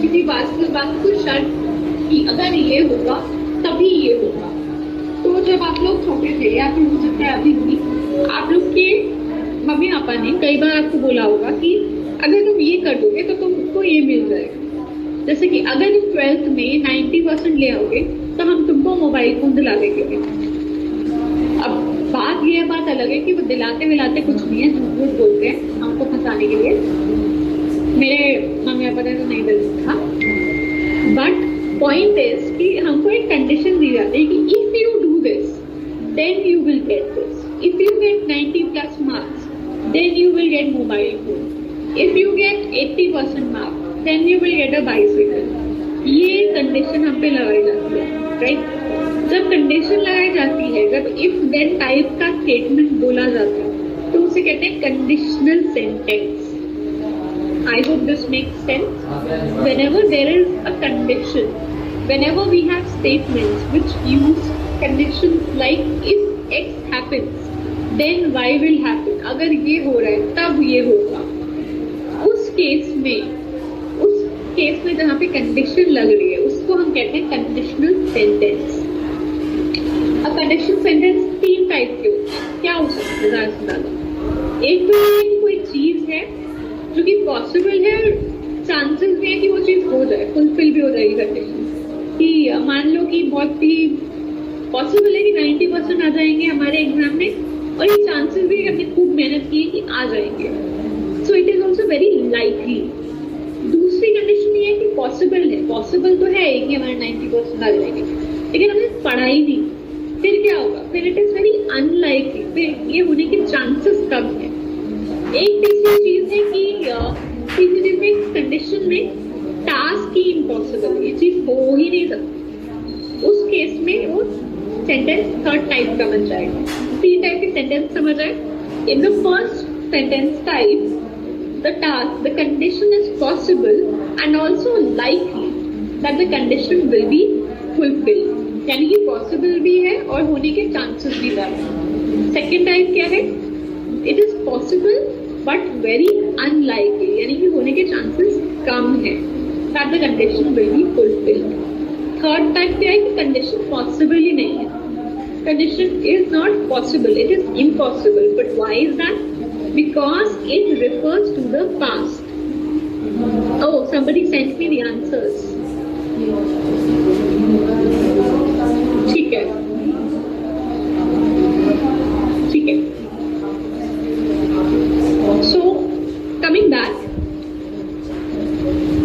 किसी बात को शर्त कि अगर ये होगा तभी ये होगा। तो जब आप लोग छोटे थे या फिर हो सकता है अभी भी, आप लोग के मम्मी पापा ने कई बार आपको बोला होगा कि अगर तुम ये कर दोगे तो तुमको ये मिल जाएगा। जैसे कि अगर तुम 12th में 90% ले आओगे तो हम तुमको मोबाइल फोन दिला देंगे। अब बात अलग है कि वो दिलाते विलाते कुछ नहीं है, झूठ बोलते हैं हमको फंसाने के लिए। मेरे मम्मी पापा ने तो नहीं दिला था, बट पॉइंट इज कि हमको एक कंडीशन दी जाती है कि if you do this then you will get this, if you get 90+ marks then you will get mobile phone, if you get 80% marks then you will get a bicycle. ये condition हम पे लगाई जाती है, right? जब condition लगाई जाती है, जब इफ देन टाइप का स्टेटमेंट बोला जाता है तो उसे कहते हैं conditional sentence. I hope this makes sense. Whenever there is a condition, whenever we have statements which use conditions like if X happens, then Y will happen. अगर ये हो रहा है तब ये होगा। उस केस में जहाँ पे कंडीशन लग रही है उसको हम कहते हैं कंडीशनल सेंटेंस। अब कंडीशनल सेंटेंस 3 टाइप के होते हैं। क्या हो सकता है ज़्यादा से ज़्यादा? एक तो ये कि कोई चीज़ है जो कि पॉसिबल है और चांसेस भी है कि वो चीज हो जाए, फुलफिल भी हो जाएगी कंडीशन। कि मान लो कि बहुत ही पॉसिबल है कि 90% आ जाएंगे हमारे एग्जाम में, और ये चांसेस भी हमने खूब मेहनत की कि आ जाएंगे, so it is also very likely. दूसरी कंडीशन ये है कि पॉसिबल तो है कि हमारे 90% आ जाएंगे, लेकिन हमने पढ़ाई नहीं, फिर क्या होगा? फिर इट इज वेरी अनलाइकली, फिर ये होने के चांसेस कम है। एक तीसरी चीज है कि कंडीशन में टास्क ही इम्पॉसिबल, ये चीज हो ही नहीं सकती। उस केस में वो सेंटेंस 3rd टाइप का बन जाएगा। 3 टाइप के सेंटेंस समझ आए? In the first sentence type the task, the condition is possible and also likely that the condition will be fulfilled, यानी कि पॉसिबल भी है और होने के चांसेस भी ज्यादा। सेकेंड टाइप क्या है? It is possible but very unlikely, यानी कि होने के चांसेस कम है that the condition will be fulfilled. 3rd type क्या है कि कंडीशन पॉसिबल ही नहीं है, condition is not possible, it is impossible. But why is that? Because it refers to the past. Oh, somebody sent me the answers. ठीक है, ठीक है। So, coming back,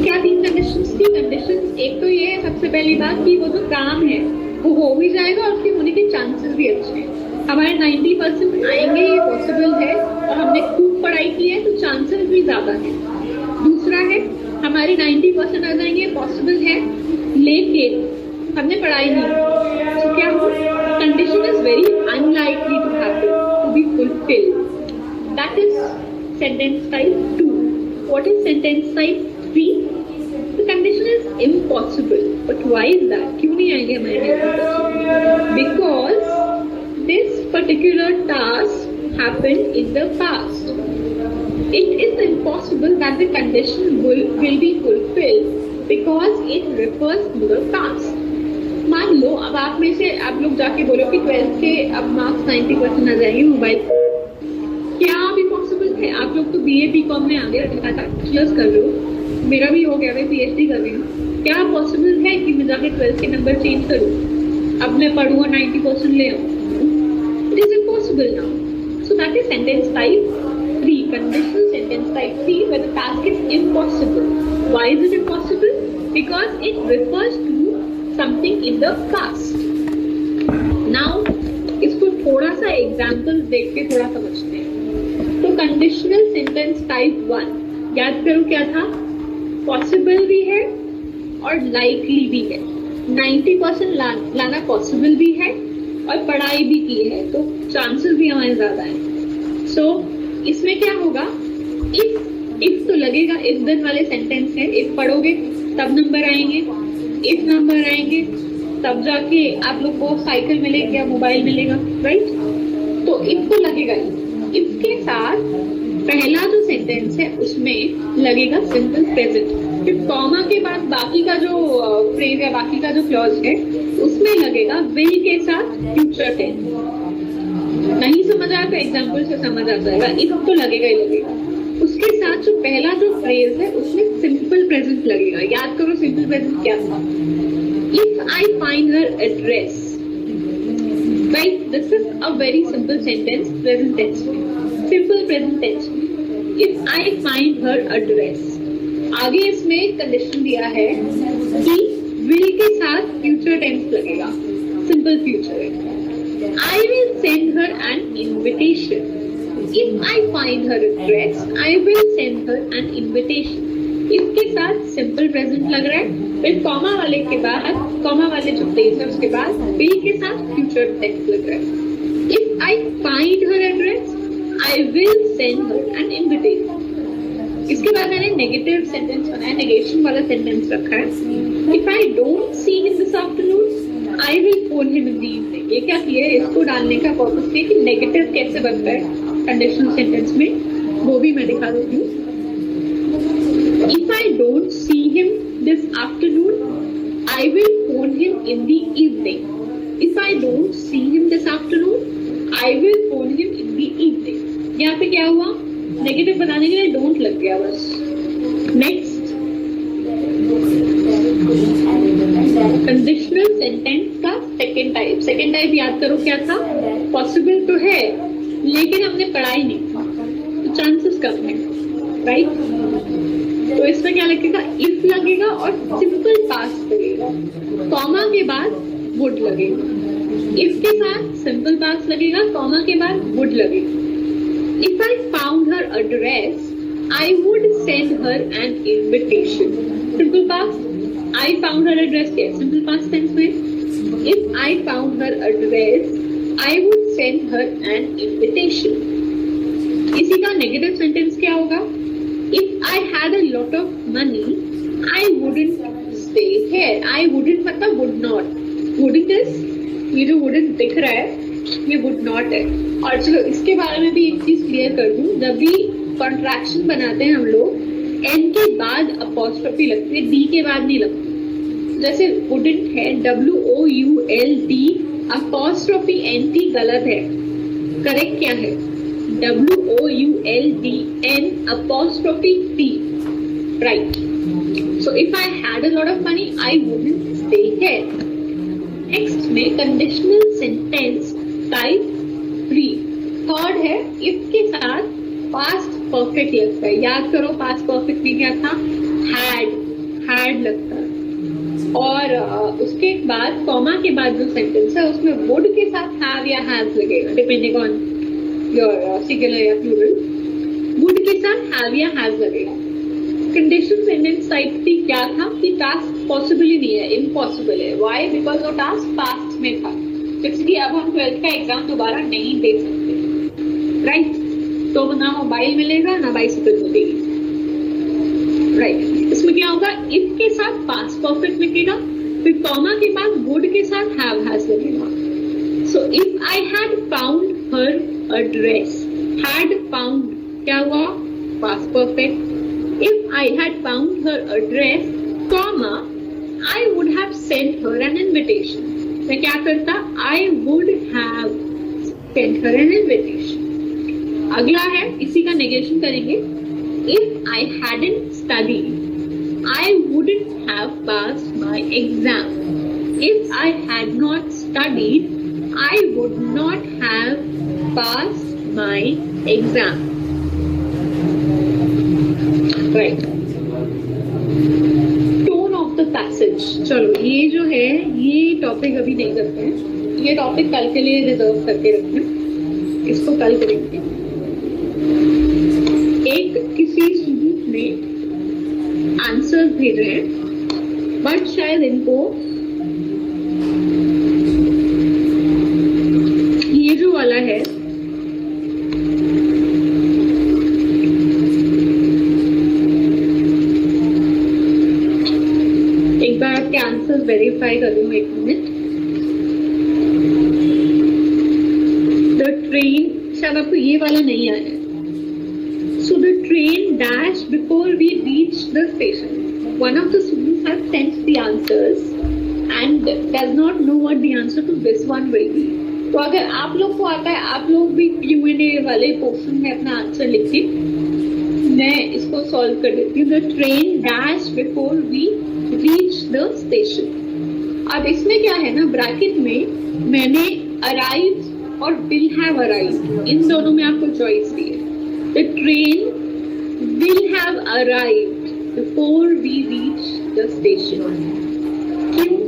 क्या 3 कंडीशंस थी? कंडीशंस एक तो ये है, सबसे पहली बात कि वो जो काम है वो हो भी जाएगा और उसके होने के चांसेस भी अच्छे हैं। हमारे 90% आएंगे, ये पॉसिबल है, और हमने खूब पढ़ाई की है तो चांसेस भी ज्यादा है। दूसरा है हमारे 90% आ जाएंगे, पॉसिबल है, लेकिन हमने पढ़ाई नहीं, तो क्या हो? Condition is very unlikely to happen, to be fulfilled. That is sentence type 2. What is sentence type 3? The condition is impossible. But why is that? क्यों नहीं आएंगे हमारे 90%? Because this particular task happened in the past. It is impossible that the condition will be fulfilled because it refers to the past. मान लो अब आप में से आप लोग जाके बोलो कि 12th के अब मार्क्स 90% आ जाएंगे मोबाइल, क्या भी पॉसिबल है? आप लोग तो BA BCom में आगे बैचलर्स कर रहे हो, मेरा भी हो गया, मैं PhD कर रही हूँ। क्या पॉसिबल है कि मैं जाके 12th के नंबर चेंज करूँ, अब मैं पढ़ूँ 90% ले आऊँ? It is impossible now. So that is sentence type 3, conditional sentence type 3, where the task is impossible. Why is it impossible? Because it refers to something in the past. Now, इसको थोड़ा सा example देख के थोड़ा समझते हैं। तो conditional sentence type 1 याद करो क्या था? पॉसिबल भी है और लाइकली भी है। 90% लाना पॉसिबल भी है और पढ़ाई भी की है, तो चांसेस भी हमारे ज्यादा हैं। सो इसमें क्या होगा? इफ तो लगेगा, इफ देन वाले सेंटेंस है। इफ पढ़ोगे तब नंबर आएंगे, इफ नंबर आएंगे तब जाके आप लोग को साइकिल मिलेगी या मोबाइल मिलेगा, राइट? तो इफ तो लगेगा ही। इफ के साथ पहला जो सेंटेंस है उसमें लगेगा सिंपल प्रेजेंट। फिर कॉमा के बाद बाकी का जो फ्रेज है, बाकी का जो क्लॉज है, उसमें लगेगा विल के साथ फ्यूचर टेंस। नहीं समझ आया तो एग्जाम्पल से समझ आ जाएगा, इफ तो लगेगा ही लगेगा। उसके साथ जो पहला जो फ्रेज है उसमें सिंपल प्रेजेंट लगेगा। याद करो सिंपल प्रेजेंट क्या था? If I find her address, right, this is a very simple sentence present tense में, सिंपल प्रेजेंट टेंस में। If I find her address, आगे इसमें कंडीशन दिया है कि विल के साथ फ्यूचर टेंस लगेगा, सिंपल फ्यूचर है। I will send her an invitation. If I find her address, I will send her an invitation. इसके साथ सिंपल प्रेजेंट लग रहा है। फिर कॉमा वाले के बाद, कॉमा वाले जो फ्रेज है उसके बाद विल के साथ फ्यूचर टेंस लग रहा है। If I find her address, I will send her an invitation. इसके बाद मैंने नेगेटिव सेंटेंस बनाया, नेगेशन वाला सेंटेंस रखा है। If I don't see him this afternoon, I will phone him in the evening. ये क्या किया है? इसको डालने का पर्पस है कि नेगेटिव कैसे बनता है कंडीशनल सेंटेंस में, वो भी मैं दिखा देती हूँ। If I don't see him this afternoon, I will phone him in the evening. If I don't see him this afternoon, I will phone him in the evening. यहाँ पे क्या हुआ? नेगेटिव बनाने के लिए डोंट लग गया बस। नेक्स्ट, कंडीशनल सेंटेंस का सेकेंड टाइप। सेकेंड टाइप याद करो क्या था? पॉसिबल तो है लेकिन हमने पढ़ा ही नहीं था, तो चांसेस कम है, राइट? तो इसमें क्या लगेगा? इफ लगेगा और सिंपल पास्ट लगेगा, कॉमा के बाद वुड लगेगा। इफ के साथ सिंपल पास्ट लगेगा, कॉमा के बाद वुड लगेगा। If I found her address, I would send her an invitation. Simple past, I found her address क्या? Simple past tense में। If I found her address, I would send her an invitation. इसी का negative sentence क्या होगा? If I had a lot of money, I wouldn't stay here. I wouldn't मतलब would not. Wouldn't is, ये जो wouldn't दिख रहा है ये would not है। और चलो इसके बारे में भी एक चीज क्लियर कर दूं, जब भी कॉन्ट्रैक्शन बनाते हैं हम लोग, एन के बाद अपॉस्ट्रोफी लगती है, डी के बाद नहीं लगती। जैसे वुडंट है, WOULD, अपॉस्ट्रोफी NT गलत है। करेक्ट क्या है? WOULDN apostrophe T, right? So if I had a lot of money, I wouldn't stay here. Next में कंडीशनल सेंटेंस टाइप 3, थर्ड है, इफ के साथ पास्ट परफेक्ट लगता है। याद करो पास्ट परफेक्ट में क्या था? हैड लगता है। और उसके बाद कॉमा के बाद जो सेंटेंस है उसमें वुड के साथ हैव या हैज लगेगा, डिपेंडिंग ऑन योर सिंगुलर या प्लूरल। वुड के साथ हैव या हैज लगेगा। कंडीशनल सेंटेंस टाइप 3 क्या था? कि टास्क पॉसिबल ही नहीं है, इम्पॉसिबल है। व्हाई? बिकॉज वो टास्क पास्ट में था, जैसे कि अब हम 12th का एग्जाम दोबारा नहीं दे सकते, राइट? तो ना मोबाइल मिलेगा ना बाइसिकल मिलेगी, राइट? इसमें क्या होगा? इफ के साथ पास्ट परफेक्ट लिखेगा, फिर कॉमा के बाद वुड के साथ हैव हैज लगेगा। So if I had found her address, had found क्या हुआ? Past perfect. If I had found her address, comma, I would have sent her an invitation. मैं क्या करता? I would have sent her an invitation. अगला है, इसी का negation करेंगे। If I hadn't studied, I wouldn't have passed my exam. If I had not studied, I would not have passed my exam. Right. Tone of the passage. चलो ये जो है ये टॉपिक अभी नहीं करते हैं, ये टॉपिक कल के लिए रिजर्व करके रखते हैं, इसको कल करेंगे। एक किसी स्टूडेंट ने आंसर भेज रहे हैं, बट शायद इनको ये जो वाला है एक बार आपके आंसर वेरीफाई कर लूँ, एक मिनट। द ट्रेन, शायद आपको ये वाला नहीं आया है। So the train dashed before we reached the station. one of the students has sent the answers and does not know what the answer to this one will be. तो अगर आप लोग को आता है, आप लोग भी Q&A वाले पोर्शन में अपना आंसर लिखिए, मैं इसको सॉल्व कर देती हूँ. The train dashed before we reached the station. अब इसमें क्या है ना, ब्रैकेट में मैंने arrived और will have arrived, इन दोनों में आपको चॉइस दी है. The train will have arrived before we reach the station. क्यों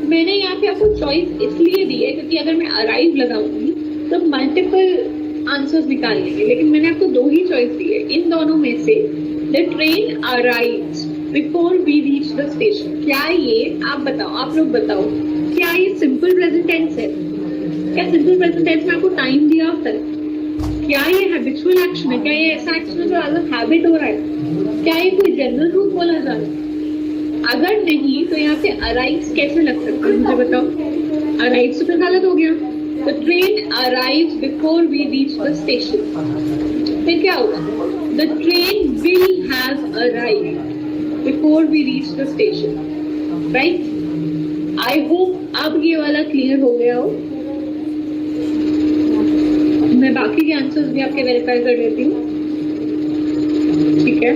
मैंने यहाँ पे आपको चॉइस इसलिए दी है क्योंकि अगर मैं अराइव लगाऊंगी तो मल्टीपल आंसर्स निकाल लेंगे, लेकिन मैंने आपको दो ही चॉइस दी है. इन दोनों में से the train arrives before we reach the station, क्या ये आप बताओ, आप लोग बताओ, क्या ये सिंपल प्रेजेंट टेंस है? क्या सिंपल प्रेजेंट टेंस में आपको टाइम दिया होता है? क्या ये हैबिचुअल एक्शन है? क्या ये ऐसा एक्शन है जो एज अ हैबिट हो रहा है? क्या ये कोई जनरल रूल बोला जा रहा है? अगर नहीं तो यहाँ पे अराइव्स कैसे लग सकता है, मुझे बताओ. अराइव्स तो फिर गलत हो गया. The train arrives before we reach the station, फिर क्या होगा? The train will have arrived before we reach the station. Right, I hope अब ये वाला क्लियर हो गया हो. मैं बाकी के आंसर्स भी आपके वेरीफाई कर देती हूँ, ठीक है.